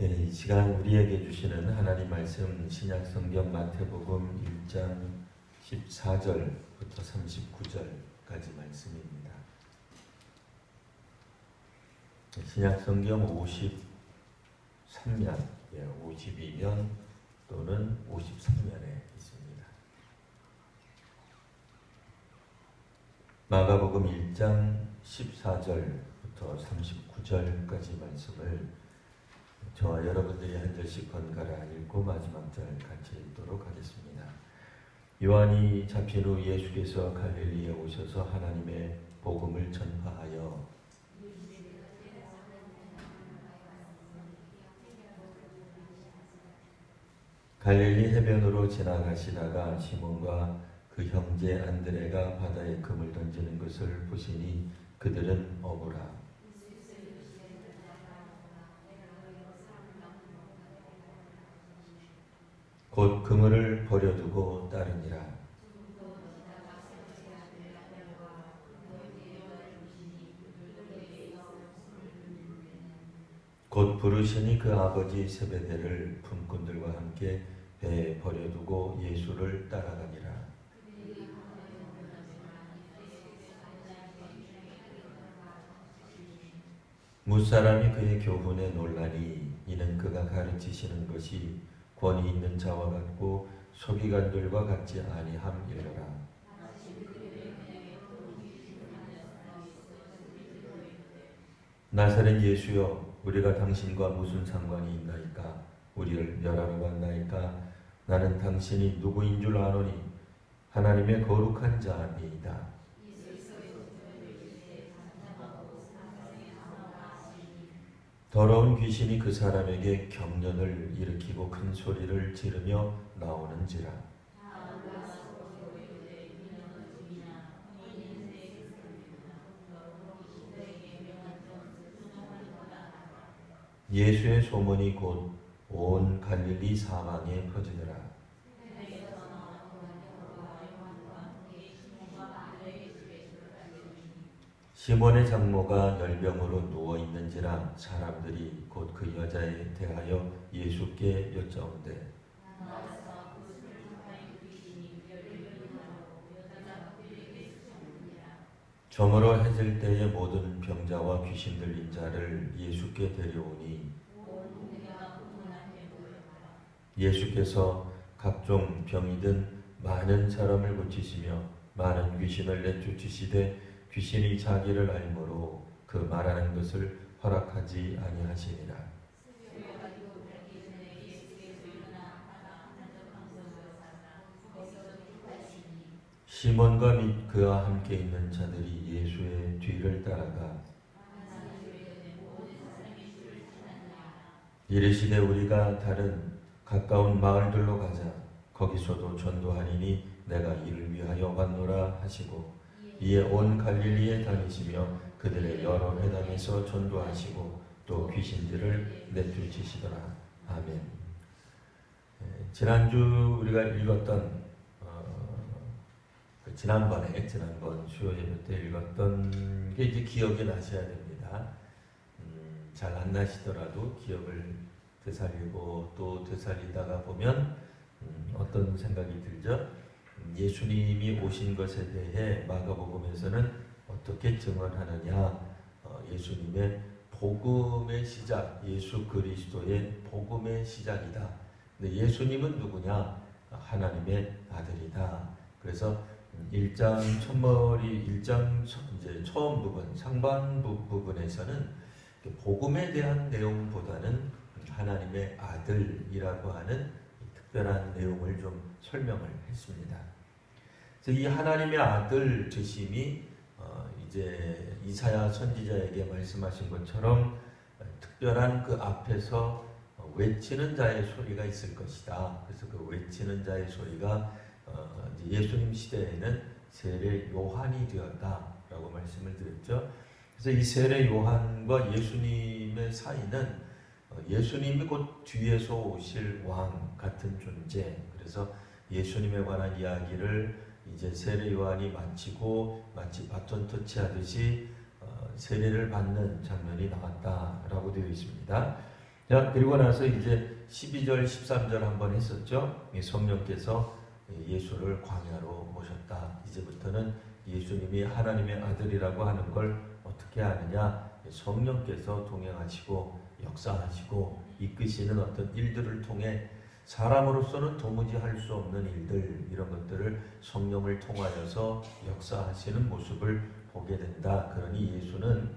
이 시간 우리에게 주시는 하나님 말씀 신약성경 마태복음 1장 14절부터 39절까지 말씀입니다. 신약성경 53면, 52면 또는 53면에 있습니다. 마가복음 1장 14절부터 39절까지 말씀을 저와 여러분들이 한 절씩 번갈아 읽고 마지막 절 같이 읽도록 하겠습니다. 요한이 잡힌 후 예수께서 갈릴리에 오셔서 하나님의 복음을 전파하여 갈릴리 해변으로 지나가시다가 시몬과 그 형제 안드레가 바다에 금을 던지는 것을 보시니 그들은 어부라. 곧 그물을 버려두고 따르니라. 곧 부르시니 그 아버지 세베대를 품꾼들과 함께 배에 버려두고 예수를 따라가니라. 무사람이 그의 교훈에 놀라니 이는 그가 가르치시는 것이 권위 있는 자와 같고 서기관들과 같지 아니함이로라. 나사렛 예수여, 우리가 당신과 무슨 상관이 있나이까? 우리를 멸하러 왔나이까? 나는 당신이 누구인 줄 아노니 하나님의 거룩한 자니이다. 더러운 귀신이 그 사람에게 경련을 일으키고 큰 소리를 지르며 나오는지라. 예수의 소문이 곧 온 갈릴리 사방에 퍼지더라. 시몬의 장모가 열병으로 누워있는지라 사람들이 곧 그 여자에 대하여 예수께 여짜온대. 저물어 해질 때에 모든 병자와 귀신 들린 자를 예수께 데려오니 예수께서 각종 병이든 많은 사람을 고치시며 많은 귀신을 내쫓으시되 귀신이 자기를 알므로 그 말하는 것을 허락하지 아니하시니라. 시몬과 및 그와 함께 있는 자들이 예수의 뒤를 따라가 이르시되 우리가 다른 가까운 마을들로 가자. 거기서도 전도하리니 내가 이를 위하여 왔노라 하시고 이에 온 갈릴리에 다니시며 그들의 여러 회당에서 전도하시고 또 귀신들을 내쫓으시더라. 아멘. 지난주 우리가 읽었던 지난번 수요 예배 때 읽었던 게 이제 기억이 나셔야 됩니다. 잘 안 나시더라도 기억을 되살리고 또 되살리다가 보면 어떤 생각이 들죠? 예수님이 오신 것에 대해 마가복음에서는 어떻게 증언하느냐? 예수님의 복음의 시작, 예수 그리스도의 복음의 시작이다. 근데 예수님은 누구냐? 하나님의 아들이다. 그래서 1장 이제 처음 부분, 상반부 부분에서는 복음에 대한 내용보다는 하나님의 아들이라고 하는 특별한 내용을 좀 설명을 했습니다. 그래서 이 하나님의 아들 되심이 이제 이사야 선지자에게 말씀하신 것처럼 특별한 그 앞에서 외치는 자의 소리가 있을 것이다. 그래서 그 외치는 자의 소리가 예수님 시대에는 세례 요한이 되었다라고 말씀을 드렸죠. 그래서 이 세례 요한과 예수님의 사이는 예수님이 곧 뒤에서 오실 왕 같은 존재. 그래서 예수님에 관한 이야기를 이제 세례 요한이 마치고 마치 바톤 터치하듯이 세례를 받는 장면이 나왔다라고 되어 있습니다. 자, 그리고 나서 이제 12절, 13절 한번 했었죠. 성령께서 예수를 광야로 모셨다. 이제부터는 예수님이 하나님의 아들이라고 하는 걸 어떻게 아느냐? 성령께서 동행하시고 역사하시고 이끄시는 어떤 일들을 통해 사람으로서는 도무지 할 수 없는 일들, 이런 것들을 성령을 통하여서 역사하시는 모습을 보게 된다. 그러니 예수는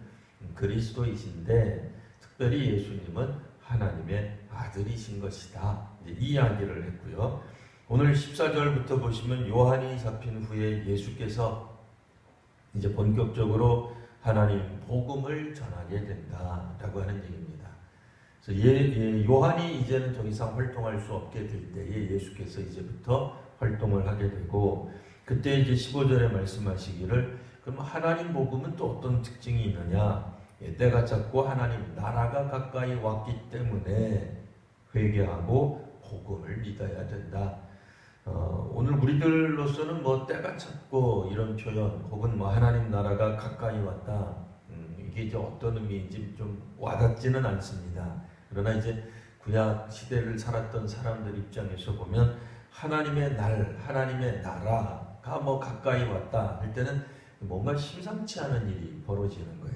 그리스도이신데 특별히 예수님은 하나님의 아들이신 것이다. 이 이야기를 했고요. 오늘 14절부터 보시면 요한이 잡힌 후에 예수께서 이제 본격적으로 하나님 복음을 전하게 된다라고 하는 얘기입니다. 그래서 요한이 이제는 더 이상 활동할 수 없게 될 때에 예수께서 이제부터 활동을 하게 되고, 그때 이제 15절에 말씀하시기를 그럼 하나님 복음은 또 어떤 특징이 있느냐? 때가 찼고 하나님 나라가 가까이 왔기 때문에 회개하고 복음을 믿어야 된다. 오늘 우리들로서는 뭐 때가 찼고 이런 표현, 혹은 뭐 하나님 나라가 가까이 왔다, 이게 이제 어떤 의미인지 좀 와닿지는 않습니다. 그러나 이제 구약 시대를 살았던 사람들 입장에서 보면 하나님의 날, 하나님의 나라가 뭐 가까이 왔다 할 때는 뭔가 심상치 않은 일이 벌어지는 거예요.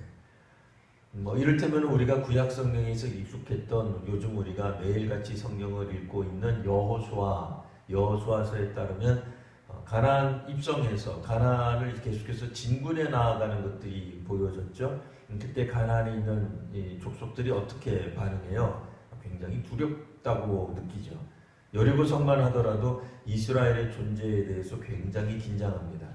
뭐 이를테면 우리가 구약 성경에서 익숙했던, 요즘 우리가 매일같이 성경을 읽고 있는 여호수아서에 따르면 가나안 입성해서 가나안을 계속해서 진군해 나아가는 것들이 보여졌죠. 그때 가나안에 있는 이 족속들이 어떻게 반응해요? 굉장히 두렵다고 느끼죠. 여리고성만 하더라도 이스라엘의 존재에 대해서 굉장히 긴장합니다.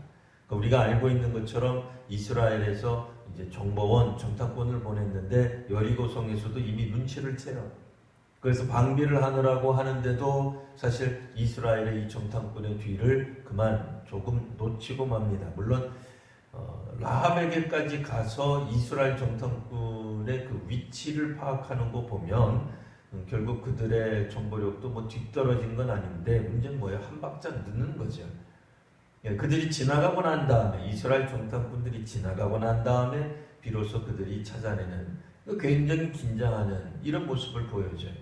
그러니까 우리가 알고 있는 것처럼 이스라엘에서 이제 정보원, 정탐꾼을 보냈는데 여리고성에서도 이미 눈치를 채요. 그래서 방비를 하느라고 하는데도 사실 이스라엘의 이 정탐꾼의 뒤를 그만 조금 놓치고 맙니다. 물론 라합에게까지 가서 이스라엘 정탐꾼의 그 위치를 파악하는 거 보면 결국 그들의 정보력도 뭐 뒤떨어진 건 아닌데, 문제는 뭐예요? 한 박자 늦는 거죠. 그들이 지나가고 난 다음에, 이스라엘 정탐꾼들이 지나가고 난 다음에 비로소 그들이 찾아내는, 굉장히 긴장하는 이런 모습을 보여줘요.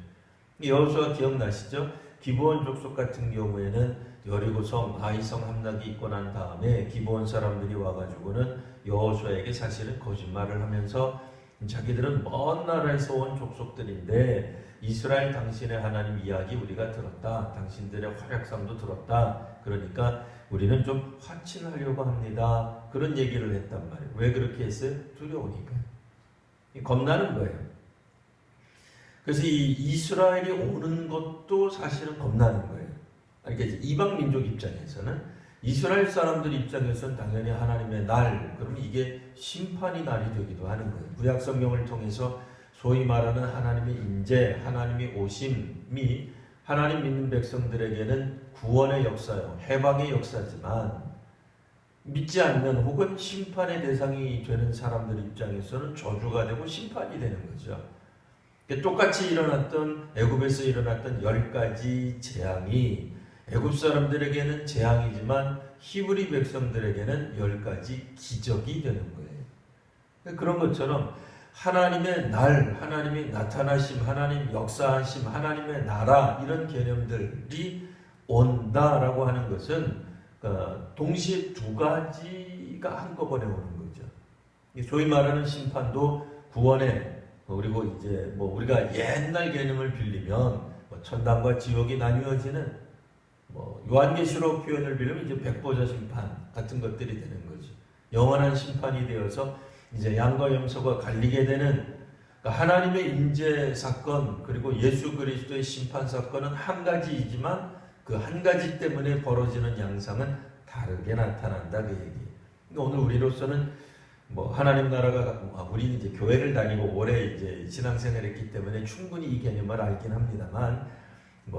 여호수아 기억나시죠? 기브온 족속 같은 경우에는 여리고성, 아이성 함락이 있고 난 다음에 기브온 사람들이 와가지고는 여호수아에게 사실은 거짓말을 하면서 자기들은 먼 나라에서 온 족속들인데 이스라엘 당신의 하나님 이야기 우리가 들었다. 당신들의 활약상도 들었다. 그러니까 우리는 좀 화친하려고 합니다. 그런 얘기를 했단 말이에요. 왜 그렇게 했어요? 두려우니까. 겁나는 거예요. 그래서 이 이스라엘이 오는 것도 사실은 겁나는 거예요. 그러니까 이방 민족 입장에서는, 이스라엘 사람들 입장에서는 당연히 하나님의 날, 그러면 이게 심판이 날이 되기도 하는 거예요. 구약 성경을 통해서 소위 말하는 하나님의 인재, 하나님의 오심이 하나님 믿는 백성들에게는 구원의 역사요, 해방의 역사지만, 믿지 않는 혹은 심판의 대상이 되는 사람들 입장에서는 저주가 되고 심판이 되는 거죠. 똑같이 일어났던, 애굽에서 일어났던 10가지 재앙이 애굽 사람들에게는 재앙이지만 히브리 백성들에게는 10가지 기적이 되는 거예요. 그런 것처럼 하나님의 날, 하나님의 나타나심, 하나님 역사하심, 하나님의 나라, 이런 개념들이 온다라고 하는 것은 동시에 두 가지가 한꺼번에 오는 거죠. 소위 말하는 심판도 구원의, 그리고 이제 뭐 우리가 옛날 개념을 빌리면 천당과 지옥이 나뉘어지는, 요한계시록 표현을 빌리면 이제 백보자 심판 같은 것들이 되는 거죠. 영원한 심판이 되어서 이제 양과 염소가 갈리게 되는, 그러니까 하나님의 인재 사건 그리고 예수 그리스도의 심판 사건은 한 가지이지만 그 한 가지 때문에 벌어지는 양상은 다르게 나타난다, 그 얘기. 그러니까 오늘 우리로서는 하나님 나라가, 우리는 이제 교회를 다니고 오래 이제 신앙생활했기 때문에 충분히 이 개념을 알긴 합니다만,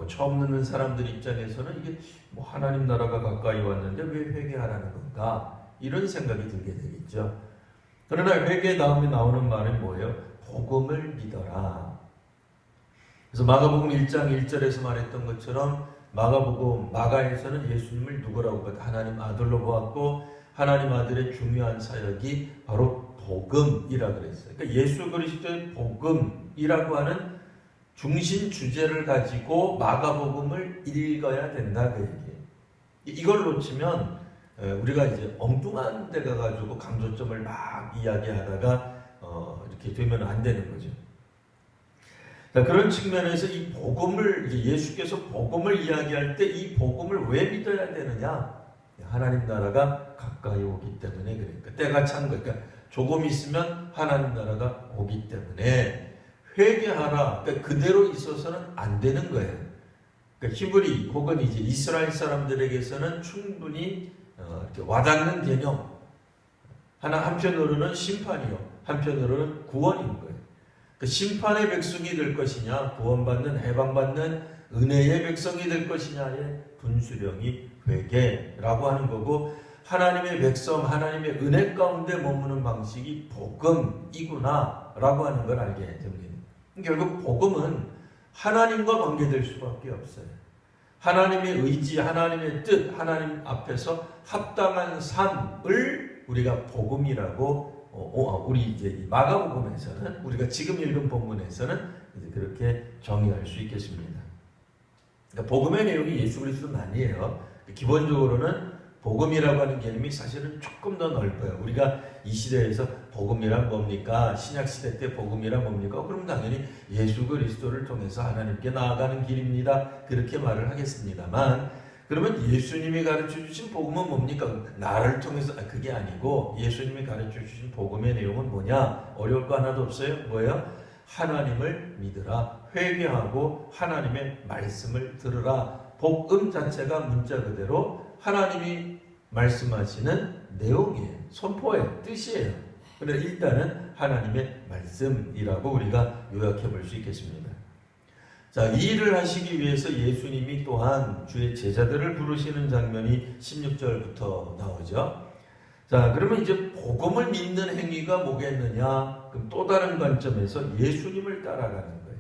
처음 듣는 사람들 입장에서는 이게 하나님 나라가 가까이 왔는데 왜 회개하라는 건가? 이런 생각이 들게 되겠죠. 그러나 회개 다음에 나오는 말은 뭐예요? 복음을 믿어라. 그래서 마가복음 1장 1절에서 말했던 것처럼 마가에서는 예수님을 누구라고 봐도 하나님 아들로 보았고, 하나님 아들의 중요한 사역이 바로 복음이라 그랬어요. 그러니까 예수 그리스도의 복음이라고 하는 중심 주제를 가지고 마가복음을 읽어야 된다 그 얘기예요. 이걸 놓치면 우리가 이제 엉뚱한 데 가가지고 강조점을 막 이야기하다가 이렇게 되면 안 되는 거죠. 자, 그런 측면에서 이 복음을 예수께서 복음을 이야기할 때 이 복음을 왜 믿어야 되느냐? 하나님 나라가 가까이 오기 때문에 그러니까 때가 찬 거. 그러니까 조금 있으면 하나님 나라가 오기 때문에 회개하라. 그러니까 그대로 있어서는 안 되는 거예요. 그러니까 히브리 혹은 이제 이스라엘 사람들에게서는 충분히 이렇게 와닿는 개념. 한편으로는 심판이요, 한편으로는 구원인 거예요. 그 심판의 백성이 될 것이냐, 구원받는 해방받는 은혜의 백성이 될 것이냐의 분수령이 회개라고 하는 거고, 하나님의 백성, 하나님의 은혜 가운데 머무는 방식이 복음이구나 라고 하는 걸 알게 됩니다. 결국 복음은 하나님과 관계될 수밖에 없어요. 하나님의 의지, 하나님의 뜻, 하나님 앞에서 합당한 삶을 우리가 복음이라고 우리 이제 마가복음에서는, 우리가 지금 읽은 본문에서는 이제 그렇게 정의할 수 있겠습니다. 그러니까 복음의 내용이 예수 그리스도는 아니에요. 기본적으로는 복음이라고 하는 개념이 사실은 조금 더 넓어요. 우리가 이 시대에서 복음이란 뭡니까? 신약시대 때 복음이란 뭡니까? 그럼 당연히 예수 그리스도를 통해서 하나님께 나아가는 길입니다. 그렇게 말을 하겠습니다만, 그러면 예수님이 가르쳐 주신 복음은 뭡니까? 나를 통해서, 그게 아니고 예수님이 가르쳐 주신 복음의 내용은 뭐냐? 어려울 거 하나도 없어요. 뭐예요? 하나님을 믿으라. 회개하고 하나님의 말씀을 들으라. 복음 자체가 문자 그대로 하나님이 말씀하시는 내용이에요. 선포예요. 뜻이에요. 그런데 일단은 하나님의 말씀이라고 우리가 요약해 볼 수 있겠습니다. 자, 이 일을 하시기 위해서 예수님이 또한 주의 제자들을 부르시는 장면이 16절부터 나오죠. 자, 그러면 이제 복음을 믿는 행위가 뭐겠느냐? 그럼 또 다른 관점에서 예수님을 따라가는 거예요.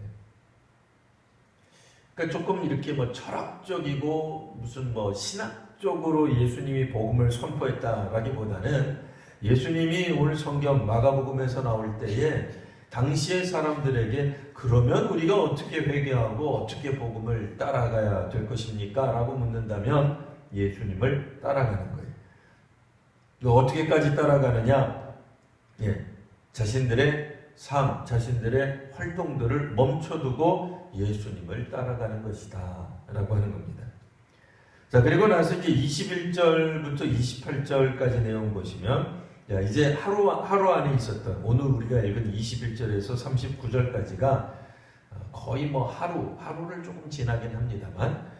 그러니까 조금 이렇게 뭐 철학적이고 무슨 뭐 신학적으로 예수님이 복음을 선포했다라기보다는, 예수님이 오늘 성경 마가복음에서 나올 때에 당시의 사람들에게 그러면 우리가 어떻게 회개하고 어떻게 복음을 따라가야 될 것입니까? 라고 묻는다면 예수님을 따라가는 거예요. 어떻게까지 따라가느냐? 자신들의 삶, 자신들의 활동들을 멈춰두고 예수님을 따라가는 것이다 라고 하는 겁니다. 자, 그리고 나서 이제 21절부터 28절까지 내용 보시면, 이제 하루 안에 있었던, 오늘 우리가 읽은 21절에서 39절까지가 거의 뭐 하루를 조금 지나긴 합니다만,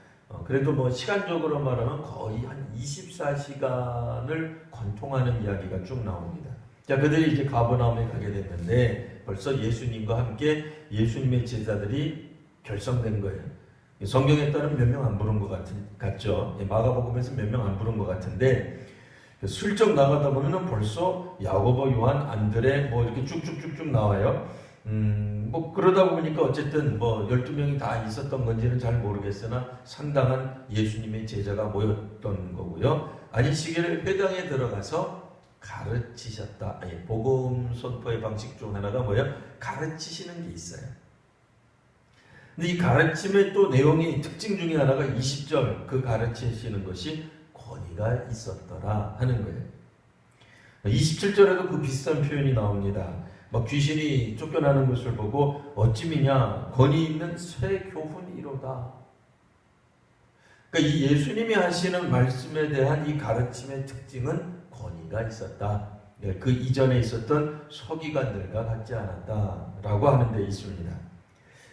그래도 뭐 시간적으로 말하면 거의 한 24시간을 관통하는 이야기가 쭉 나옵니다. 자, 그들이 이제 가버나움에 가게 됐는데 벌써 예수님과 함께 예수님의 제자들이 결성된 거예요. 성경에 따르면 몇 명 안 부른 것 같죠. 마가복음에서 몇 명 안 부른 것 같은데, 슬쩍 나가다 보면 벌써 야고보, 요한, 안드레 뭐 이렇게 쭉쭉쭉쭉 나와요. 뭐 그러다 보니까 어쨌든 뭐 12명이 다 있었던 건지는 잘 모르겠으나 상당한 예수님의 제자가 모였던 거고요. 안식일에 회당에 들어가서 가르치셨다. 복음 선포의 방식 중 하나가 뭐예요? 가르치시는 게 있어요. 근데 이 가르침의 또 내용이 특징 중에 하나가 20절, 그 가르치시는 것이 권위가 있었더라 하는 거예요. 27절에도 그 비슷한 표현이 나옵니다. 막 귀신이 쫓겨나는 것을 보고 어찌미냐 권위 있는 새 교훈이로다. 그러니까 이 예수님이 하시는 말씀에 대한 이 가르침의 특징은 권위가 있었다. 그 이전에 있었던 서기관들과 같지 않았다라고 하는 데 있습니다.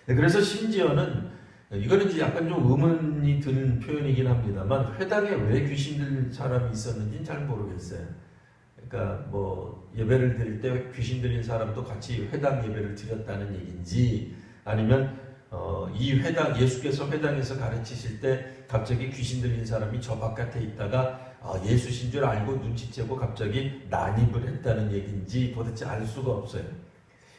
그래서 심지어는, 이거는 이제 약간 좀 의문이 드는 표현이긴 합니다만, 회당에 왜 귀신 들린 사람이 있었는지는 잘 모르겠어요. 그러니까 뭐 예배를 드릴 때 귀신 들린 사람도 같이 회당 예배를 드렸다는 얘기인지, 아니면 이 회당, 예수께서 회당에서 가르치실 때 갑자기 귀신 들린 사람이 저 바깥에 있다가 예수신 줄 알고 눈치채고 갑자기 난입을 했다는 얘기인지 도대체 알 수가 없어요.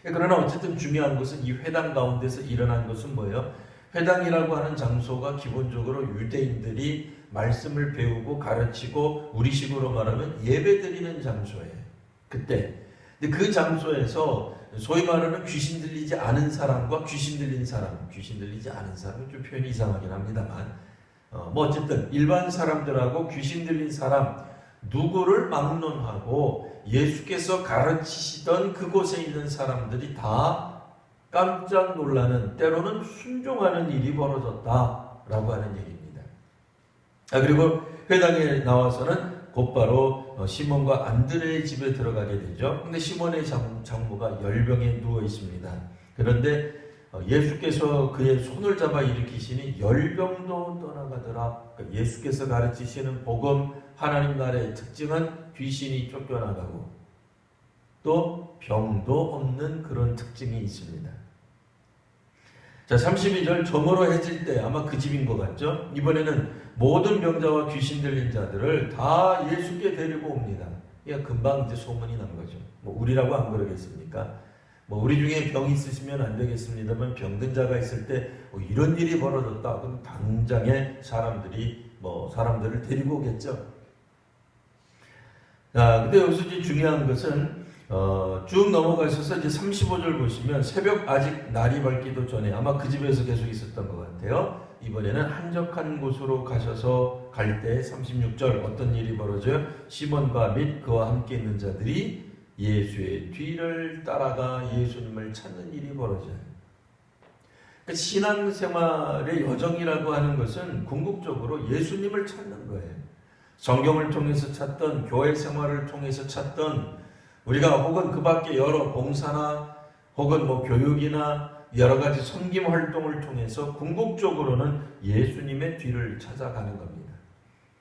그러나 어쨌든 중요한 것은 이 회당 가운데서 일어난 것은 뭐예요? 회당이라고 하는 장소가 기본적으로 유대인들이 말씀을 배우고 가르치고 우리식으로 말하면 예배드리는 장소예요. 그때. 근데 그 장소에서 소위 말하는 귀신 들리지 않은 사람과 귀신 들린 사람, 귀신 들리지 않은 사람은 좀 표현이 이상하긴 합니다만, 뭐 어쨌든 일반 사람들하고 귀신 들린 사람 누구를 막론하고 예수께서 가르치시던 그곳에 있는 사람들이 다 깜짝 놀라는, 때로는 순종하는 일이 벌어졌다라고 하는 얘기입니다. 그리고 회당에 나와서는 곧바로 시몬과 안드레의 집에 들어가게 되죠. 근데 시몬의 장모가 열병에 누워 있습니다. 그런데 예수께서 그의 손을 잡아 일으키시니 열병도 떠나가더라. 그러니까 예수께서 가르치시는 복음, 하나님 나라의 특징은 귀신이 쫓겨나가고 또 병도 없는 그런 특징이 있습니다. 자, 32절, 저물어 해질 때, 아마 그 집인 것 같죠? 이번에는 모든 병자와 귀신 들린 자들을 다 예수께 데리고 옵니다. 그러니까 금방 이제 소문이 난 거죠. 뭐 우리라고 안 그러겠습니까? 뭐 우리 중에 병 있으시면 안 되겠습니다만, 병든 자가 있을 때 이런 일이 벌어졌다. 그럼 당장에 사람들을 데리고 오겠죠. 자, 근데 여기서 이제 중요한 것은 쭉 넘어가셔서 이제 35절 보시면, 새벽 아직 날이 밝기도 전에, 아마 그 집에서 계속 있었던 것 같아요. 이번에는 한적한 곳으로 가셔서 갈 때 36절 어떤 일이 벌어져요? 시몬과 및 그와 함께 있는 자들이 예수의 뒤를 따라가 예수님을 찾는 일이 벌어져요. 그러니까 신앙생활의 여정이라고 하는 것은 궁극적으로 예수님을 찾는 거예요. 성경을 통해서 찾던, 교회 생활을 통해서 찾던, 우리가 혹은 그 밖에 여러 봉사나 혹은 뭐 교육이나 여러 가지 섬김 활동을 통해서 궁극적으로는 예수님의 뒤를 찾아가는 겁니다.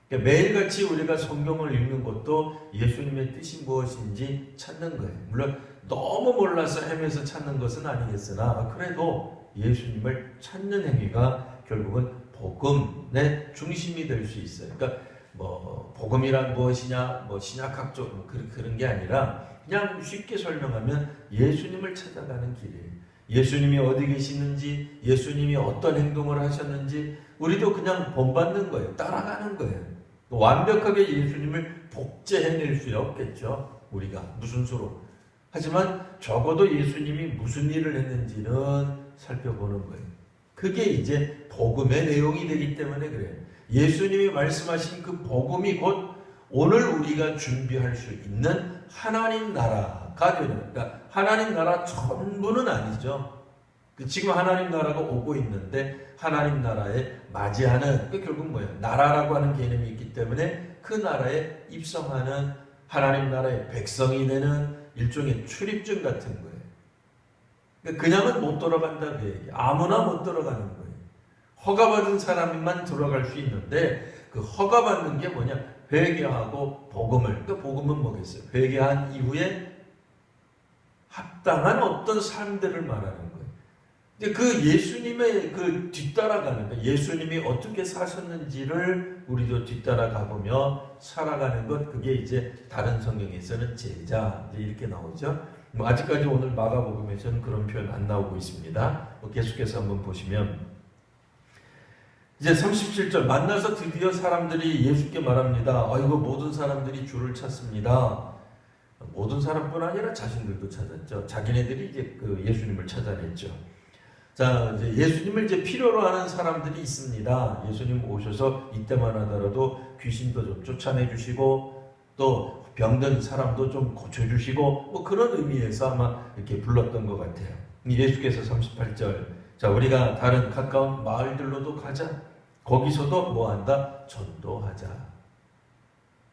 그러니까 매일같이 우리가 성경을 읽는 것도 예수님의 뜻이 무엇인지 찾는 거예요. 물론 너무 몰라서 헤매서 찾는 것은 아니겠으나, 그래도 예수님을 찾는 행위가 결국은 복음의 중심이 될 수 있어요. 그러니까 뭐 복음이란 무엇이냐, 뭐 신약학적 그런 게 아니라 그냥 쉽게 설명하면 예수님을 찾아가는 길이에요. 예수님이 어디 계시는지, 예수님이 어떤 행동을 하셨는지 우리도 그냥 본받는 거예요. 따라가는 거예요. 완벽하게 예수님을 복제해낼 수 없겠죠. 우리가 무슨 수로. 하지만 적어도 예수님이 무슨 일을 했는지는 살펴보는 거예요. 그게 이제 복음의 내용이 되기 때문에 그래요. 예수님이 말씀하신 그 복음이 곧 오늘 우리가 준비할 수 있는 하나님 나라가 되는, 그러니까 하나님 나라 전부는 아니죠. 지금 하나님 나라가 오고 있는데 하나님 나라에 맞이하는, 그 결국 뭐예요? 나라라고 하는 개념이 있기 때문에 그 나라에 입성하는, 하나님 나라의 백성이 되는 일종의 출입증 같은 거예요. 그러니까 그냥은 못 들어간다 그 얘기. 아무나 못 들어가는 거예요. 허가받은 사람만 들어갈 수 있는데, 그 허가받는 게 뭐냐? 회개하고 복음을, 그러니까 복음은 뭐겠어요? 회개한 이후에 합당한 어떤 삶들을 말하는 거예요. 근데 그 예수님의 그 뒤따라가는 거예요. 예수님이 어떻게 사셨는지를 우리도 뒤따라가 보며 살아가는 것, 그게 이제 다른 성경에서는 제자, 이제 이렇게 나오죠. 뭐 아직까지 오늘 마가복음에서는 그런 표현 안 나오고 있습니다. 뭐 계속해서 한번 보시면, 이제 37절, 만나서 드디어 사람들이 예수께 말합니다. 이거 모든 사람들이 주를 찾습니다. 모든 사람뿐 아니라 자신들도 찾았죠. 자기네들이 이제 그 예수님을 찾아냈죠. 자, 이제 예수님을 이제 필요로 하는 사람들이 있습니다. 예수님 오셔서 이때만 하더라도 귀신도 좀 쫓아내 주시고, 또 병든 사람도 좀 고쳐주시고, 뭐 그런 의미에서 아마 이렇게 불렀던 것 같아요. 예수께서 38절, 자, 우리가 다른 가까운 마을들로도 가자. 거기서도 뭐 한다? 전도하자.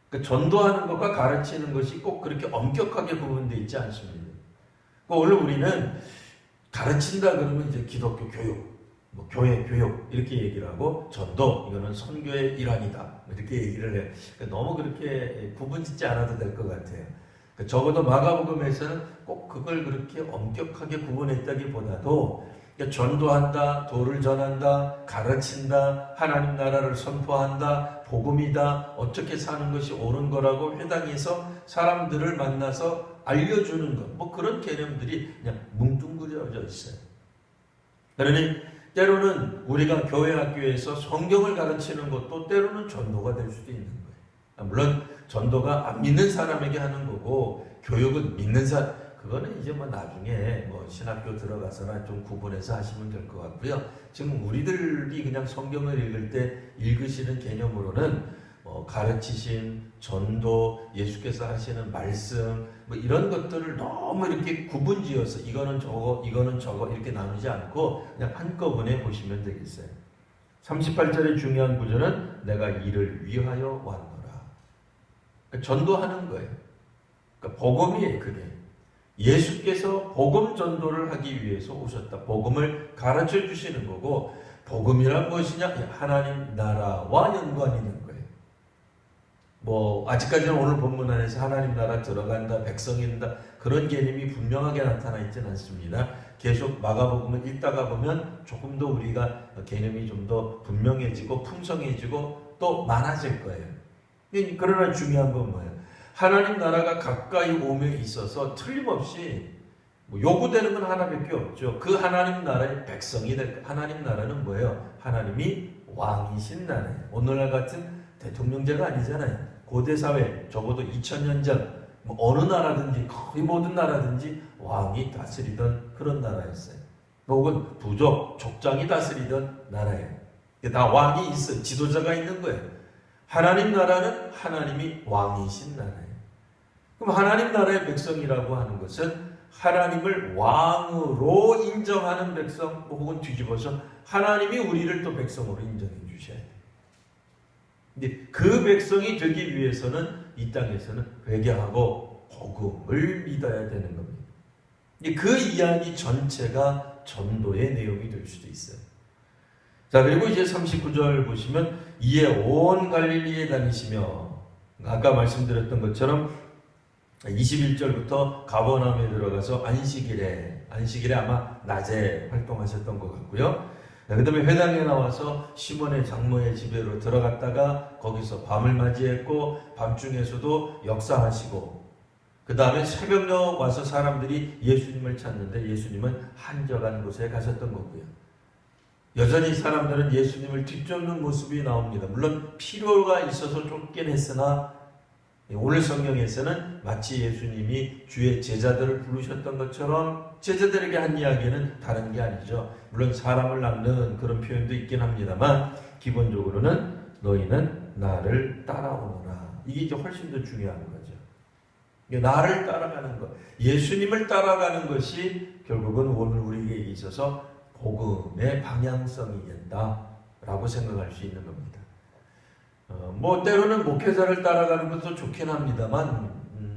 그러니까 전도하는 것과 가르치는 것이 꼭 그렇게 엄격하게 구분되어 있지 않습니다. 원래 우리는 가르친다 그러면 이제 기독교 교육, 뭐 교회 교육 이렇게 얘기를 하고, 전도 이거는 선교의 일환이다 이렇게 얘기를 해요. 그러니까 너무 그렇게 구분 짓지 않아도 될 것 같아요. 그러니까 적어도 마가복음에서는 꼭 그걸 그렇게 엄격하게 구분했다기보다도, 그러니까 전도한다, 도를 전한다, 가르친다, 하나님 나라를 선포한다, 복음이다, 어떻게 사는 것이 옳은 거라고 회당에서 사람들을 만나서 알려주는 것, 뭐 그런 개념들이 그냥 뭉뚱그려져 있어요. 그러니 때로는 우리가 교회 학교에서 성경을 가르치는 것도 때로는 전도가 될 수도 있는 거예요. 물론 전도가 안 믿는 사람에게 하는 거고, 교육은 그거는 이제 뭐 나중에 뭐 신학교 들어가서나 좀 구분해서 하시면 될 것 같고요. 지금 우리들이 그냥 성경을 읽을 때 읽으시는 개념으로는 가르치심, 전도, 예수께서 하시는 말씀 뭐 이런 것들을 너무 이렇게 구분지어서 이거는 저거, 이거는 저거 이렇게 나누지 않고 그냥 한꺼번에 보시면 되겠어요. 38절의 중요한 구절은 내가 이를 위하여 왔노라. 그러니까 전도하는 거예요. 그러니까 복음이에요. 그게 예수께서 복음 전도를 하기 위해서 오셨다. 복음을 가르쳐 주시는 거고, 복음이란 무엇이냐? 하나님 나라와 연관이 있는 거예요. 뭐 아직까지는 오늘 본문 안에서 하나님 나라 들어간다, 백성이 된다 그런 개념이 분명하게 나타나 있지는 않습니다. 계속 마가복음을 읽다가 보면 조금 더 우리가 개념이 좀 더 분명해지고 풍성해지고 또 많아질 거예요. 그러나 중요한 건 뭐예요? 하나님 나라가 가까이 오며 있어서 틀림없이 요구되는 건 하나밖에 없죠. 그 하나님 나라의 백성이 될 하나님 나라는 뭐예요? 하나님이 왕이신 나라예요. 오늘날 같은 대통령제가 아니잖아요. 고대 사회 적어도 2000년 전 어느 나라든지 거의 모든 나라든지 왕이 다스리던 그런 나라였어요. 혹은 부족, 족장이 다스리던 나라예요. 다 왕이 있어요. 지도자가 있는 거예요. 하나님 나라는 하나님이 왕이신 나라예요. 그럼 하나님 나라의 백성이라고 하는 것은 하나님을 왕으로 인정하는 백성, 혹은 뒤집어서 하나님이 우리를 또 백성으로 인정해 주셔야 돼요. 근데 그 백성이 되기 위해서는 이 땅에서는 회개하고 복음을 믿어야 되는 겁니다. 그 이야기 전체가 전도의 내용이 될 수도 있어요. 자, 그리고 이제 39절 보시면 이에 온 갈릴리에 다니시며, 아까 말씀드렸던 것처럼 21절부터 가버나움에 들어가서 안식일에 아마 낮에 활동하셨던 것 같고요. 그 다음에 회당에 나와서 시몬의 장모의 집으로 들어갔다가 거기서 밤을 맞이했고, 밤중에서도 역사하시고, 그 다음에 새벽녘 와서 사람들이 예수님을 찾는데 예수님은 한적한 곳에 가셨던 거고요. 여전히 사람들은 예수님을 뒤쫓는 모습이 나옵니다. 물론 필요가 있어서 쫓긴 했으나 오늘 성경에서는 마치 예수님이 주의 제자들을 부르셨던 것처럼 제자들에게 한 이야기는 다른 게 아니죠. 물론 사람을 낚는 그런 표현도 있긴 합니다만 기본적으로는 너희는 나를 따라오너라. 이게 이제 훨씬 더 중요한 거죠. 나를 따라가는 것, 예수님을 따라가는 것이 결국은 오늘 우리에게 있어서 복음의 방향성이 된다라고 생각할 수 있는 겁니다. 뭐 때로는 목회자를 따라가는 것도 좋긴 합니다만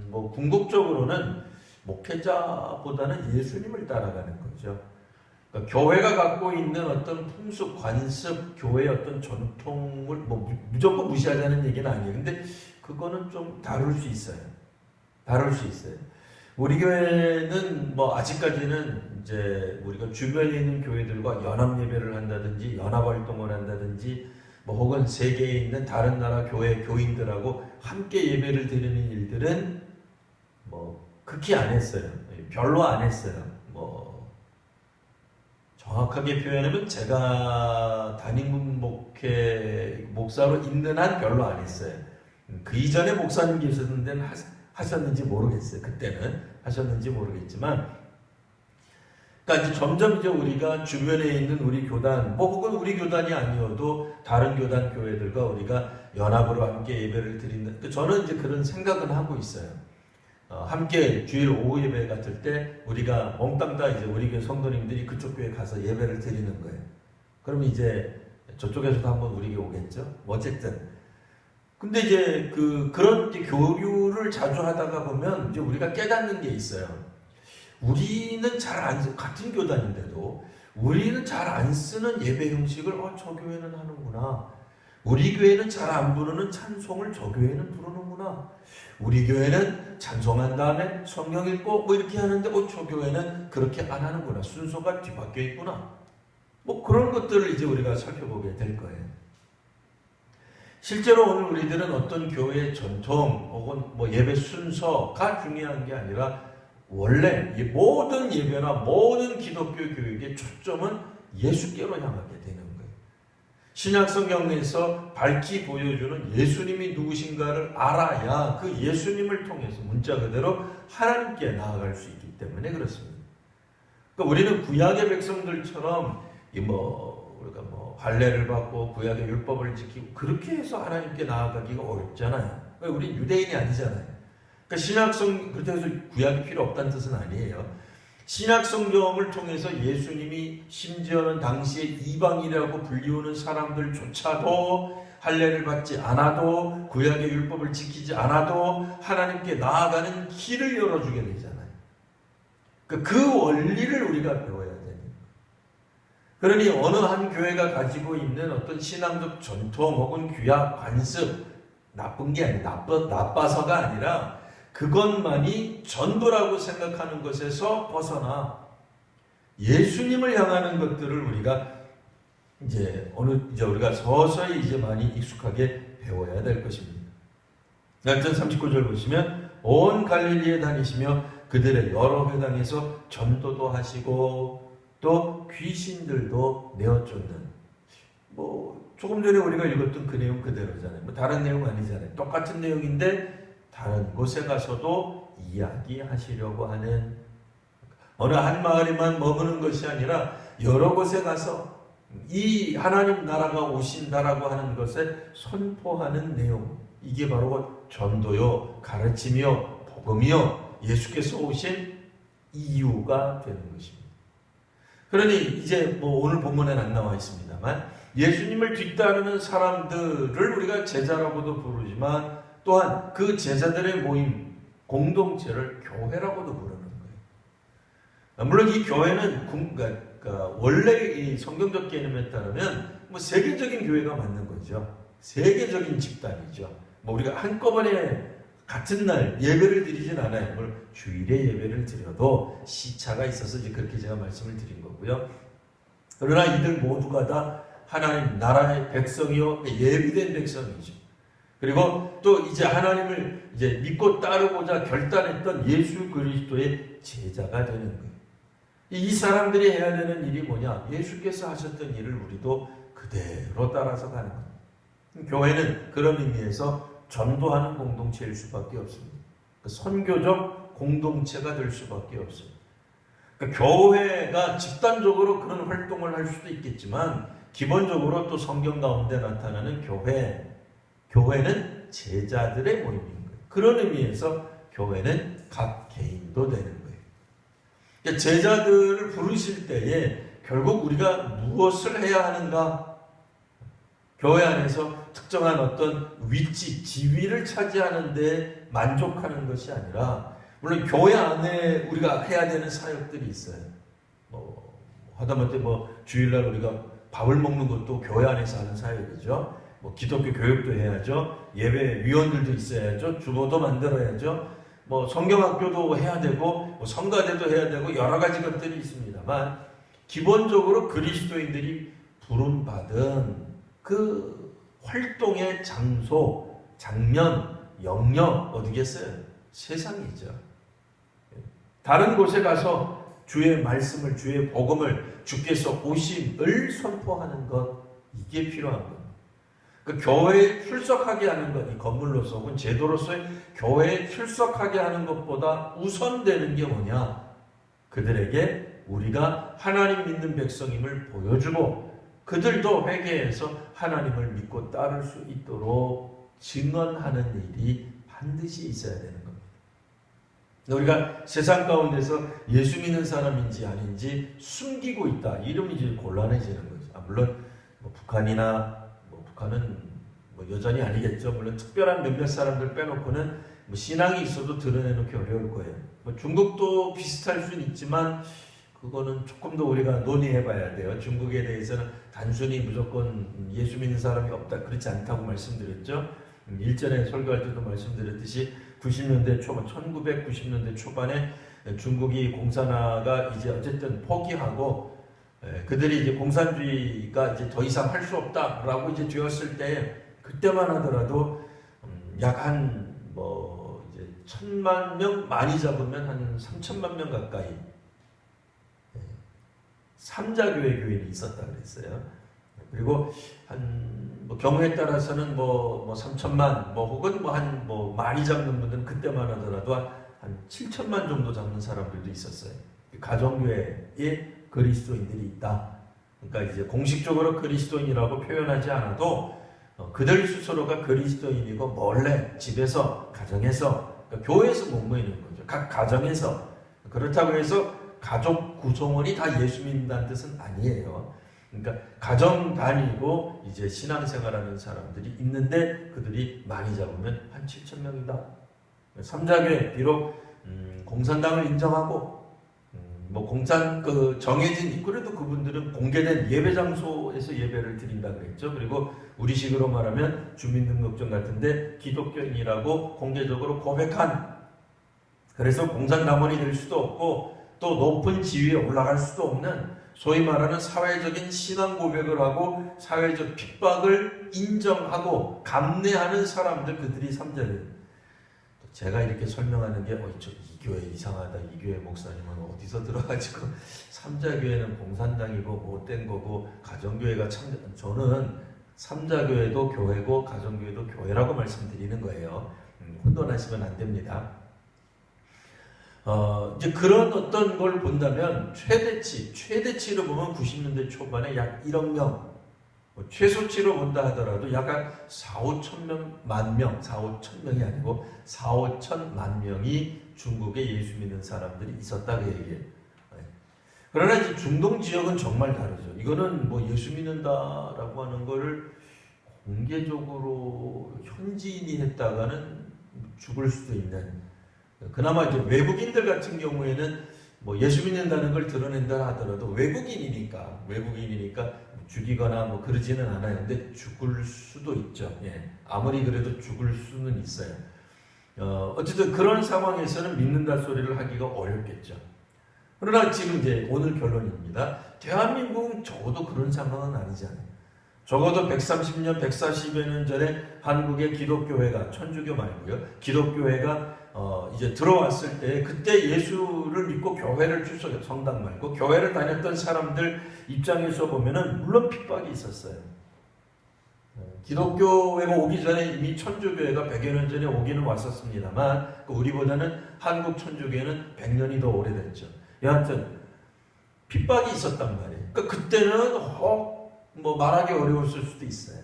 뭐 궁극적으로는 목회자보다는 예수님을 따라가는 거죠. 그러니까 교회가 갖고 있는 어떤 풍습, 관습, 교회의 어떤 전통을 뭐 무조건 무시하자는 얘기는 아니에요. 근데 그거는 좀 다룰 수 있어요. 우리 교회는 뭐 아직까지는 이제 우리가 주변에 있는 교회들과 연합 예배를 한다든지 연합 활동을 한다든지 뭐 혹은 세계에 있는 다른 나라 교회 교인들하고 함께 예배를 드리는 일들은 뭐 극히 안 했어요. 별로 안 했어요. 뭐 정확하게 표현하면 제가 담임 목사로 있는 한 별로 안 했어요. 그 이전에 목사님 계셨던 데는 하셨는지 모르겠어요. 그때는 하셨는지 모르겠지만, 그러니까 이제 점점 이제 우리가 주변에 있는 우리 교단, 뭐 혹은 우리 교단이 아니어도 다른 교단 교회들과 우리가 연합으로 함께 예배를 드린다. 저는 이제 그런 생각은 하고 있어요. 함께 주일 오후 예배 같을 때 우리가 몽땅 다 이제 우리 교회 성도님들이 그쪽 교회 가서 예배를 드리는 거예요. 그럼 이제 저쪽에서도 한번 우리 교회 오겠죠. 어쨌든. 근데 이제 그런 이제 교류를 자주 하다가 보면 이제 우리가 깨닫는 게 있어요. 우리는 같은 교단인데도 우리는 잘 안 쓰는 예배 형식을 저 교회는 하는구나. 우리 교회는 잘 안 부르는 찬송을 저 교회는 부르는구나. 우리 교회는 찬송한 다음에 성경 읽고 뭐 이렇게 하는데 저 교회는 그렇게 안 하는구나. 순서가 뒤바뀌어 있구나. 뭐 그런 것들을 이제 우리가 살펴보게 될 거예요. 실제로 오늘 우리들은 어떤 교회의 전통 혹은 뭐 예배 순서가 중요한 게 아니라 원래 모든 예배나 모든 기독교 교육의 초점은 예수께로 향하게 되는 거예요. 신약 성경에서 밝히 보여주는 예수님이 누구신가를 알아야 그 예수님을 통해서 문자 그대로 하나님께 나아갈 수 있기 때문에 그렇습니다. 그러니까 우리는 구약의 백성들처럼 우리가 할례를 받고 구약의 율법을 지키고 그렇게 해서 하나님께 나아가기가 어렵잖아요. 우리 유대인이 아니잖아요. 그러니까 그렇다고 해서 구약이 필요 없다는 뜻은 아니에요. 신약 성경을 통해서 예수님이 심지어는 당시에 이방인이라고 불리우는 사람들조차도 할례를 받지 않아도 구약의 율법을 지키지 않아도 하나님께 나아가는 길을 열어주게 되잖아요. 그 원리를 우리가 배워야 됩니다. 그러니 어느 한 교회가 가지고 있는 어떤 신앙적 전통 혹은 규약, 관습 나쁜 게 아니라 나빠서가 아니라 그것만이 전부라고 생각하는 것에서 벗어나 예수님을 향하는 것들을 우리가 이제 우리가 서서히 이제 많이 익숙하게 배워야 될 것입니다. 39절 보시면 온 갈릴리에 다니시며 그들의 여러 회당에서 전도도 하시고 또 귀신들도 내어쫓는 조금 전에 우리가 읽었던 그 내용 그대로잖아요. 다른 내용 아니잖아요. 똑같은 내용인데 다른 곳에 가서도 이야기하시려고 하는 어느 한 마을에만 머무는 것이 아니라 여러 곳에 가서 이 하나님 나라가 오신다라고 하는 것을 선포하는 내용 이게 바로 전도요 가르치며 복음이요 예수께서 오신 이유가 되는 것입니다. 그러니 이제 오늘 본문에는 안 나와 있습니다만 예수님을 뒤따르는 사람들을 우리가 제자라고도 부르지만 또한 그 제자들의 모임, 공동체를 교회라고도 부르는 거예요. 물론 이 교회는 원래 이 성경적 개념에 따르면 세계적인 교회가 맞는 거죠. 세계적인 집단이죠. 우리가 한꺼번에 같은 날 예배를 드리진 않아요. 물론 주일에 예배를 드려도 시차가 있어서 이제 그렇게 제가 말씀을 드린 거고요. 그러나 이들 모두가 다 하나님 나라의 백성이요 예비된 백성이죠. 그리고 또 이제 하나님을 이제 믿고 따르고자 결단했던 예수 그리스도의 제자가 되는 거예요. 이 사람들이 해야 되는 일이 뭐냐? 예수께서 하셨던 일을 우리도 그대로 따라서 가는 거예요. 교회는 그런 의미에서 전도하는 공동체일 수밖에 없습니다. 선교적 공동체가 될 수밖에 없습니다. 그러니까 교회가 집단적으로 그런 활동을 할 수도 있겠지만 기본적으로 또 성경 가운데 나타나는 교회는 제자들의 모임인 거예요. 그런 의미에서 교회는 각 개인도 되는 거예요. 그러니까 제자들을 부르실 때에 결국 우리가 무엇을 해야 하는가? 교회 안에서 특정한 어떤 위치, 지위를 차지하는 데 만족하는 것이 아니라 물론 교회 안에 우리가 해야 되는 사역들이 있어요. 하다못해 주일날 우리가 밥을 먹는 것도 교회 안에서 하는 사역이죠. 기독교 교육도 해야죠. 예배 위원들도 있어야죠. 주보도 만들어야죠. 성경학교도 해야 되고 성가대도 해야 되고 여러 가지 것들이 있습니다만 기본적으로 그리스도인들이 부름받은 그 활동의 장소, 장면, 영역 어디겠어요? 세상이죠. 다른 곳에 가서 주의 말씀을, 주의 복음을, 주께서 오심을 선포하는 것 이게 필요한 겁니다. 그 교회에 출석하게 하는 것, 이 건물로서 혹은 제도로서의 교회에 출석하게 하는 것보다 우선되는 게 뭐냐? 그들에게 우리가 하나님 믿는 백성임을 보여주고 그들도 회개해서 하나님을 믿고 따를 수 있도록 증언하는 일이 반드시 있어야 되는 겁니다. 우리가 세상 가운데서 예수 믿는 사람인지 아닌지 숨기고 있다. 이러면 이제 곤란해지는 거죠. 물론 북한은 여전히 아니겠죠. 물론 특별한 몇몇 사람들 빼놓고는 신앙이 있어도 드러내놓기 어려울 거예요. 중국도 비슷할 수는 있지만 그거는 조금 더 우리가 논의해봐야 돼요. 중국에 대해서는 단순히 무조건 예수 믿는 사람이 없다 그렇지 않다고 말씀드렸죠. 일전에 설교할 때도 말씀드렸듯이 1990년대 초반에 중국이 공산화가 이제 어쨌든 포기하고 그들이 이제 공산주의가 이제 더 이상 할 수 없다라고 이제 되었을 때 그때만 하더라도 약 이제 1,000만 명 많이 잡으면 한 3,000만 명 가까이 삼자교회 교인이 있었다 그랬어요. 그리고 뭐 경우에 따라서는 뭐 3천만, 혹은 많이 잡는 분들은 그때만 하더라도 한 7천만 정도 잡는 사람들도 있었어요. 가정교회에 그리스도인들이 있다. 그러니까 이제 공식적으로 그리스도인이라고 표현하지 않아도 그들 스스로가 그리스도인이고 몰래 집에서, 가정에서, 그러니까 교회에서 못 모이는 거죠. 각 가정에서. 그렇다고 해서 가족 구성원이 다 예수 믿는다는 뜻은 아니에요. 그러니까 가정 다니고 이제 신앙생활하는 사람들이 있는데 그들이 많이 잡으면 한 7천 명이다. 삼자교회 비록 공산당을 인정하고 공산 정해진, 그래도 그분들은 공개된 예배 장소에서 예배를 드린다 그랬죠. 그리고 우리식으로 말하면 주민등록증 같은데 기독교인이라고 공개적으로 고백한, 그래서 공산당원이 될 수도 없고 또 높은 지위에 올라갈 수도 없는 소위 말하는 사회적인 신앙 고백을 하고 사회적 핍박을 인정하고 감내하는 사람들, 그들이 삼자교회. 제가 이렇게 설명하는 게 이 교회 이상하다, 이 교회 목사님은 어디서 들어가지고 삼자교회는 공산당이고 못된 거고 가정교회가 참, 저는 삼자교회도 교회고 가정교회도 교회라고 말씀드리는 거예요. 혼돈하시면 안 됩니다. 이제 그런 어떤 걸 본다면 최대치로 보면 90년대 초반에 약 1억 명, 최소치로 본다 하더라도 약간 4, 5천 명, 만 명, 4, 5천 명이 아니고 4, 5천만 명이 중국에 예수 믿는 사람들이 있었다 그 얘기예요. 그러나 이제 중동 지역은 정말 다르죠. 이거는 예수 믿는다라고 하는 거를 공개적으로 현지인이 했다가는 죽을 수도 있는, 그나마 이제 외국인들 같은 경우에는 예수 믿는다는 걸 드러낸다 하더라도 외국인이니까 죽이거나 그러지는 않아요. 근데 죽을 수도 있죠. 예. 아무리 그래도 죽을 수는 있어요. 어쨌든 그런 상황에서는 믿는다 소리를 하기가 어렵겠죠. 그러나 지금 이제 오늘 결론입니다. 대한민국은 적어도 그런 상황은 아니잖아요. 적어도 130년, 140여 년 전에 한국의 기독교회가, 천주교 말고요, 기독교회가 이제 들어왔을 때 그때 예수를 믿고 교회를 출석해, 성당 말고 교회를 다녔던 사람들 입장에서 보면은 물론 핍박이 있었어요. 기독교회가 오기 전에 이미 천주교회가 100여 년 전에 오기는 왔었습니다만 우리보다는 한국 천주교회는 100년이 더 오래됐죠. 여하튼 핍박이 있었단 말이에요. 그러니까 그때는 말하기 어려웠을 수도 있어요.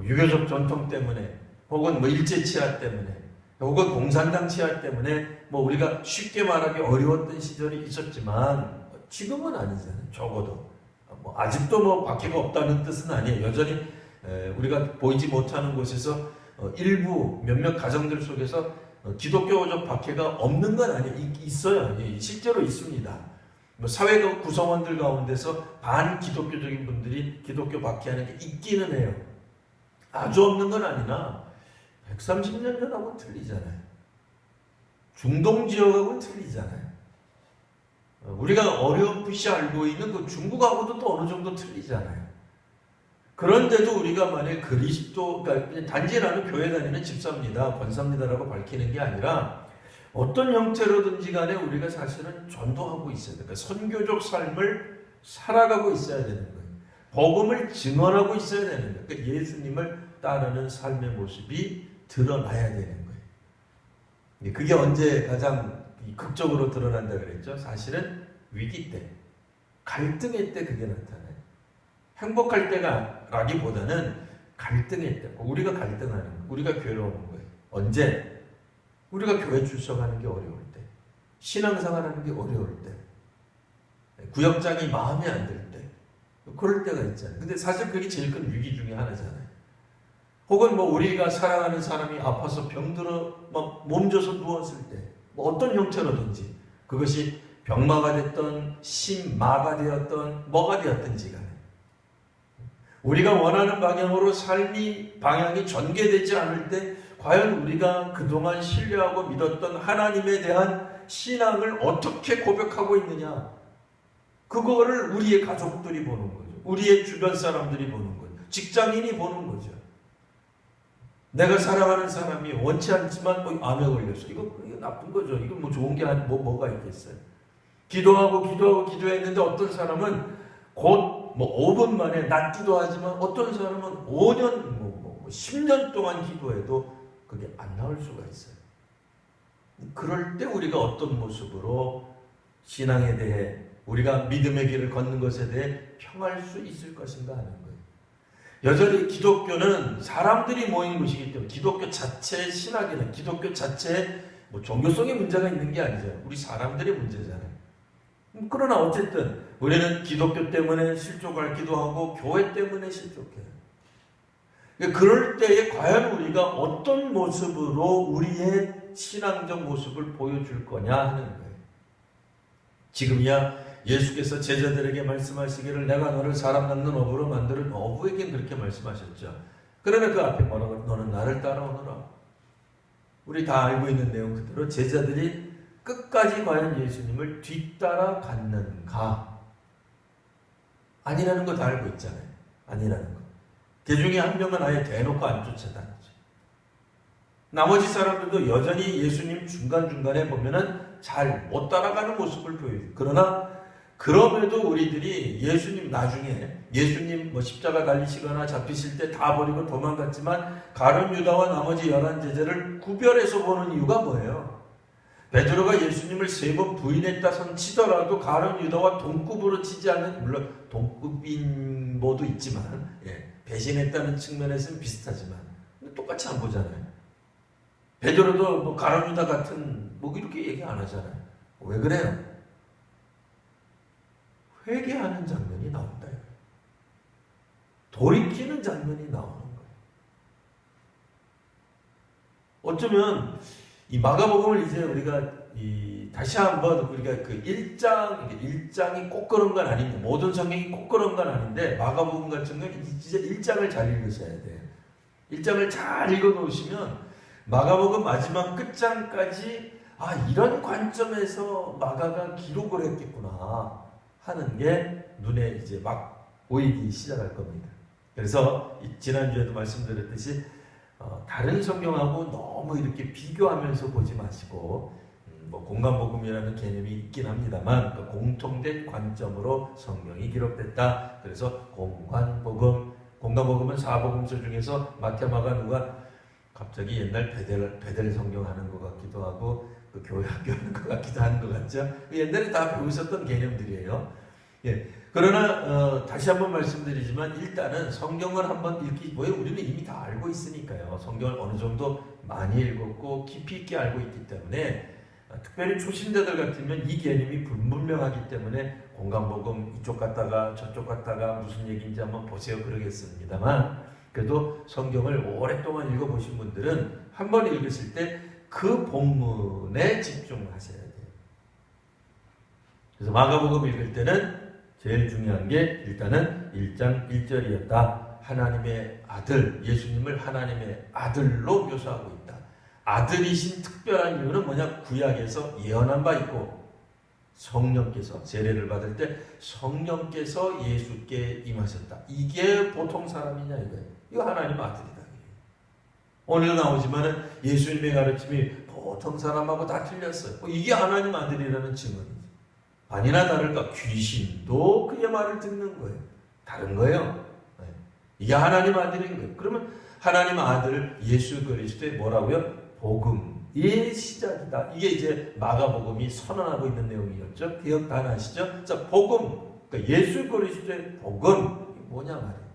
유교적 전통 때문에, 혹은 일제 치하 때문에, 혹은 공산당 치하 때문에 우리가 쉽게 말하기 어려웠던 시절이 있었지만 지금은 아니잖아요. 적어도 아직도 박해가 없다는 뜻은 아니에요. 여전히 우리가 보이지 못하는 곳에서 일부 몇몇 가정들 속에서 기독교적 박해가 없는 건 아니에요. 있어요. 실제로 있습니다. 사회 구성원들 가운데서 반기독교적인 분들이 기독교 박해하는 게 있기는 해요. 아주 없는 건 아니나 130년 전하고는 틀리잖아요. 중동 지역하고는 틀리잖아요. 우리가 어렴풋이 알고 있는 그 중국하고도 또 어느 정도 틀리잖아요. 그런데도 우리가 만약 그러니까 단지 나는 교회 다니는 집사입니다, 권사입니다라고 밝히는 게 아니라 어떤 형태로든지 간에 우리가 사실은 전도하고 있어야 돼요. 그러니까 선교적 삶을 살아가고 있어야 되는 거예요. 복음을 증언하고 있어야 되는 거예요. 그러니까 예수님을 따르는 삶의 모습이 드러나야 되는 거예요. 그게 언제 가장 극적으로 드러난다 그랬죠? 사실은 위기 때, 갈등의 때 그게 나타나요. 행복할 때가 라기보다는 갈등의 때, 우리가 갈등하는 거예요. 우리가 괴로운 거예요. 언제? 우리가 교회 출석하는 게 어려울 때, 신앙생활하는 게 어려울 때, 구역장이 마음에 안 들 때, 그럴 때가 있잖아요. 근데 사실 그게 제일 큰 위기 중에 하나잖아요. 혹은 우리가 사랑하는 사람이 아파서 병들어 몸져서 누웠을 때, 어떤 형태로든지 그것이 병마가 됐던 심마가 되었던 뭐가 되었든지 간에 우리가 원하는 방향으로 삶이 방향이 전개되지 않을 때 과연 우리가 그동안 신뢰하고 믿었던 하나님에 대한 신앙을 어떻게 고백하고 있느냐, 그거를 우리의 가족들이 보는 거죠. 우리의 주변 사람들이 보는 거죠. 직장인이 보는 거죠. 내가 사랑하는 사람이 원치 않지만 암에 걸렸어. 이거 나쁜 거죠. 이거 좋은 게 아니 뭐가 있겠어요. 기도했는데 어떤 사람은 곧 뭐 5분 만에 낮 기도하지만 어떤 사람은 5년, 10년 동안 기도해도 그게 안 나올 수가 있어요. 그럴 때 우리가 어떤 모습으로 신앙에 대해 우리가 믿음의 길을 걷는 것에 대해 평할 수 있을 것인가 하는 거예요. 여전히 기독교는 사람들이 모인 곳이기 때문에 기독교 자체의 신학에는 기독교 자체의 뭐 종교성의 문제가 있는 게 아니잖아요. 우리 사람들의 문제잖아요. 그러나 어쨌든 우리는 기독교 때문에 실족하기도 하고 교회 때문에 실족해요. 그럴 때에 과연 우리가 어떤 모습으로 우리의 신앙적 모습을 보여줄 거냐 하는 거예요. 지금이야 예수께서 제자들에게 말씀하시기를 내가 너를 사람 낳는 어부로 만드는 어부에겐 그렇게 말씀하셨죠. 그러나 그 앞에 뭐라고 너는 나를 따라오너라. 우리 다 알고 있는 내용 그대로 제자들이 끝까지 과연 예수님을 뒤따라 갔는가? 아니라는 거 다 알고 있잖아요. 아니라는 거. 그 중에 한 명은 아예 대놓고 안 쫓아다니죠. 나머지 사람들도 여전히 예수님 중간중간에 보면은 잘 못 따라가는 모습을 보여요. 그러나 그럼에도 우리들이 예수님 나중에 예수님 뭐 십자가 달리시거나 잡히실 때 다 버리고 도망갔지만 가룟 유다와 나머지 11제자를 구별해서 보는 이유가 뭐예요? 베드로가 예수님을 3번 부인했다 손 치더라도 가룟 유다와 동급으로 치지 않는, 물론 동급인 모도 있지만 배신했다는 측면에서는 비슷하지만 똑같이 안 보잖아요. 베드로도 뭐 가룟 유다 같은 뭐 이렇게 얘기 안 하잖아요. 왜 그래요? 회개하는 장면이 나온다. 돌이키는 장면이 나오는 거예요. 어쩌면 이 마가복음을 이제 우리가 다시 한번 우리가 그 1장이 꼭 그런 건 아닌데, 모든 성경이 꼭 그런 건 아닌데, 마가복음 같은 건 진짜 1장을 잘 읽으셔야 돼요. 1장을 잘 읽어 놓으시면 마가복음 마지막 끝장까지 이런 관점에서 마가가 기록을 했겠구나 하는 게 눈에 이제 막 보이기 시작할 겁니다. 그래서 지난주에도 말씀드렸듯이 다른 성경하고 너무 이렇게 비교하면서 보지 마시고 뭐 공간복음이라는 개념이 있긴 합니다만 그 공통된 관점으로 성경이 기록됐다. 그래서 공간복음은 사복음서 중에서 마태, 마가, 누가 갑자기 옛날 베델 성경 하는 것 같기도 하고 그 교회 학교 하는 것 같기도 하는 것 같죠. 옛날에 다 배우셨던 개념들이에요. 그러나 다시 한번 말씀드리지만 일단은 성경을 한번 읽기, 왜 우리는 이미 다 알고 있으니까요. 성경을 어느 정도 많이 읽었고 깊이 있게 알고 있기 때문에 특별히 초신자들 같으면 이 개념이 불분명하기 때문에 공간복음 이쪽 갔다가 저쪽 갔다가 무슨 얘기인지 한번 보세요 그러겠습니다만, 그래도 성경을 오랫동안 읽어보신 분들은 한번 읽으실 때 그 본문에 집중하셔야 돼요. 그래서 마가복음 읽을 때는 제일 중요한 게 일단은 1장 1절이었다. 하나님의 아들, 예수님을 하나님의 아들로 묘사하고 있다. 아들이신 특별한 이유는 뭐냐? 구약에서 예언한 바 있고 성령께서 세례를 받을 때 성령께서 예수께 임하셨다. 이게 보통 사람이냐 이거예요. 이거 하나님 아들이다. 오늘 나오지만은 예수님의 가르침이 보통 사람하고 다 틀렸어요. 이게 하나님 아들이라는 증언이죠. 아니나 다를까 귀신도 그의 말을 듣는 거예요. 다른 거예요. 이게 하나님 아들인 거예요. 그러면 하나님 아들 예수 그리스도의 뭐라고요? 복음의 시작이다. 이게 이제 마가복음이 선언하고 있는 내용이었죠. 기억 다 나시죠? 자, 복음, 그러니까 예수 그리스도의 복음 뭐냐 말이에요.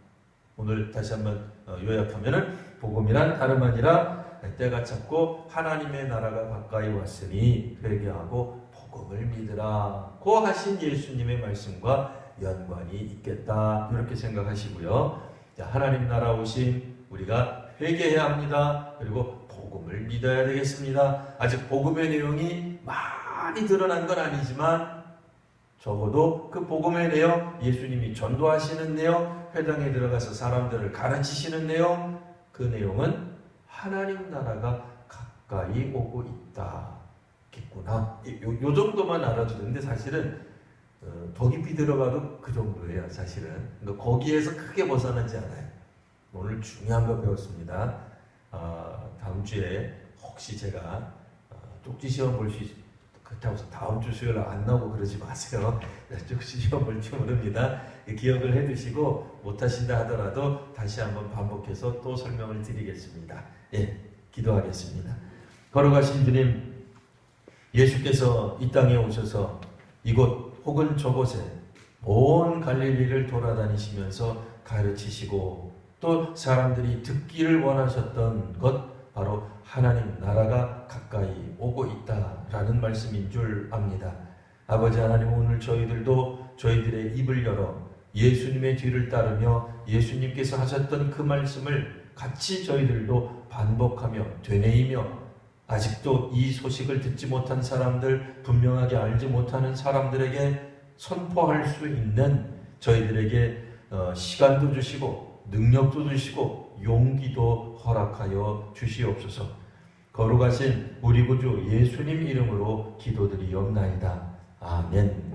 오늘 다시 한번 요약하면은 복음이란 다름 아니라 때가 찼고 하나님의 나라가 가까이 왔으니 회개하고 복음을 믿으라고 하신 예수님의 말씀과 연관이 있겠다. 이렇게 생각하시고요. 자, 하나님 나라 오심 우리가 회개해야 합니다. 그리고 복음을 믿어야 되겠습니다. 아직 복음의 내용이 많이 드러난 건 아니지만 적어도 그 복음의 내용, 예수님이 전도하시는 내용, 회당에 들어가서 사람들을 가르치시는 내용, 그 내용은 하나님 나라가 가까이 오고 있다겠구나. 요 정도만 알아두는데 사실은 더 깊이 들어가도 그 정도예요. 사실은 거기에서 크게 벗어나지 않아요. 오늘 중요한 거 배웠습니다. 다음 주에 혹시 제가 쪽지 시험 볼 수 그렇다고 해서 다음 주 수요일 안 나오고 그러지 마세요. 쭉 시험 올지 모릅니다. 기억을 해두시고 못하신다 하더라도 다시 한번 반복해서 또 설명을 드리겠습니다. 예, 기도하겠습니다. 걸어가신 주님, 예수께서 이 땅에 오셔서 이곳 혹은 저곳에 온 갈릴리를 돌아다니시면서 가르치시고 또 사람들이 듣기를 원하셨던 것, 바로 하나님 나라가 가까이 오고 있다라는 말씀인 줄 압니다. 아버지 하나님, 오늘 저희들도 저희들의 입을 열어 예수님의 뒤를 따르며 예수님께서 하셨던 그 말씀을 같이 저희들도 반복하며 되뇌이며, 아직도 이 소식을 듣지 못한 사람들, 분명하게 알지 못하는 사람들에게 선포할 수 있는 저희들에게 시간도 주시고 능력도 주시고 용기도 허락하여 주시옵소서. 거룩하신 우리 구주 예수님 이름으로 기도드리옵나이다. 아멘.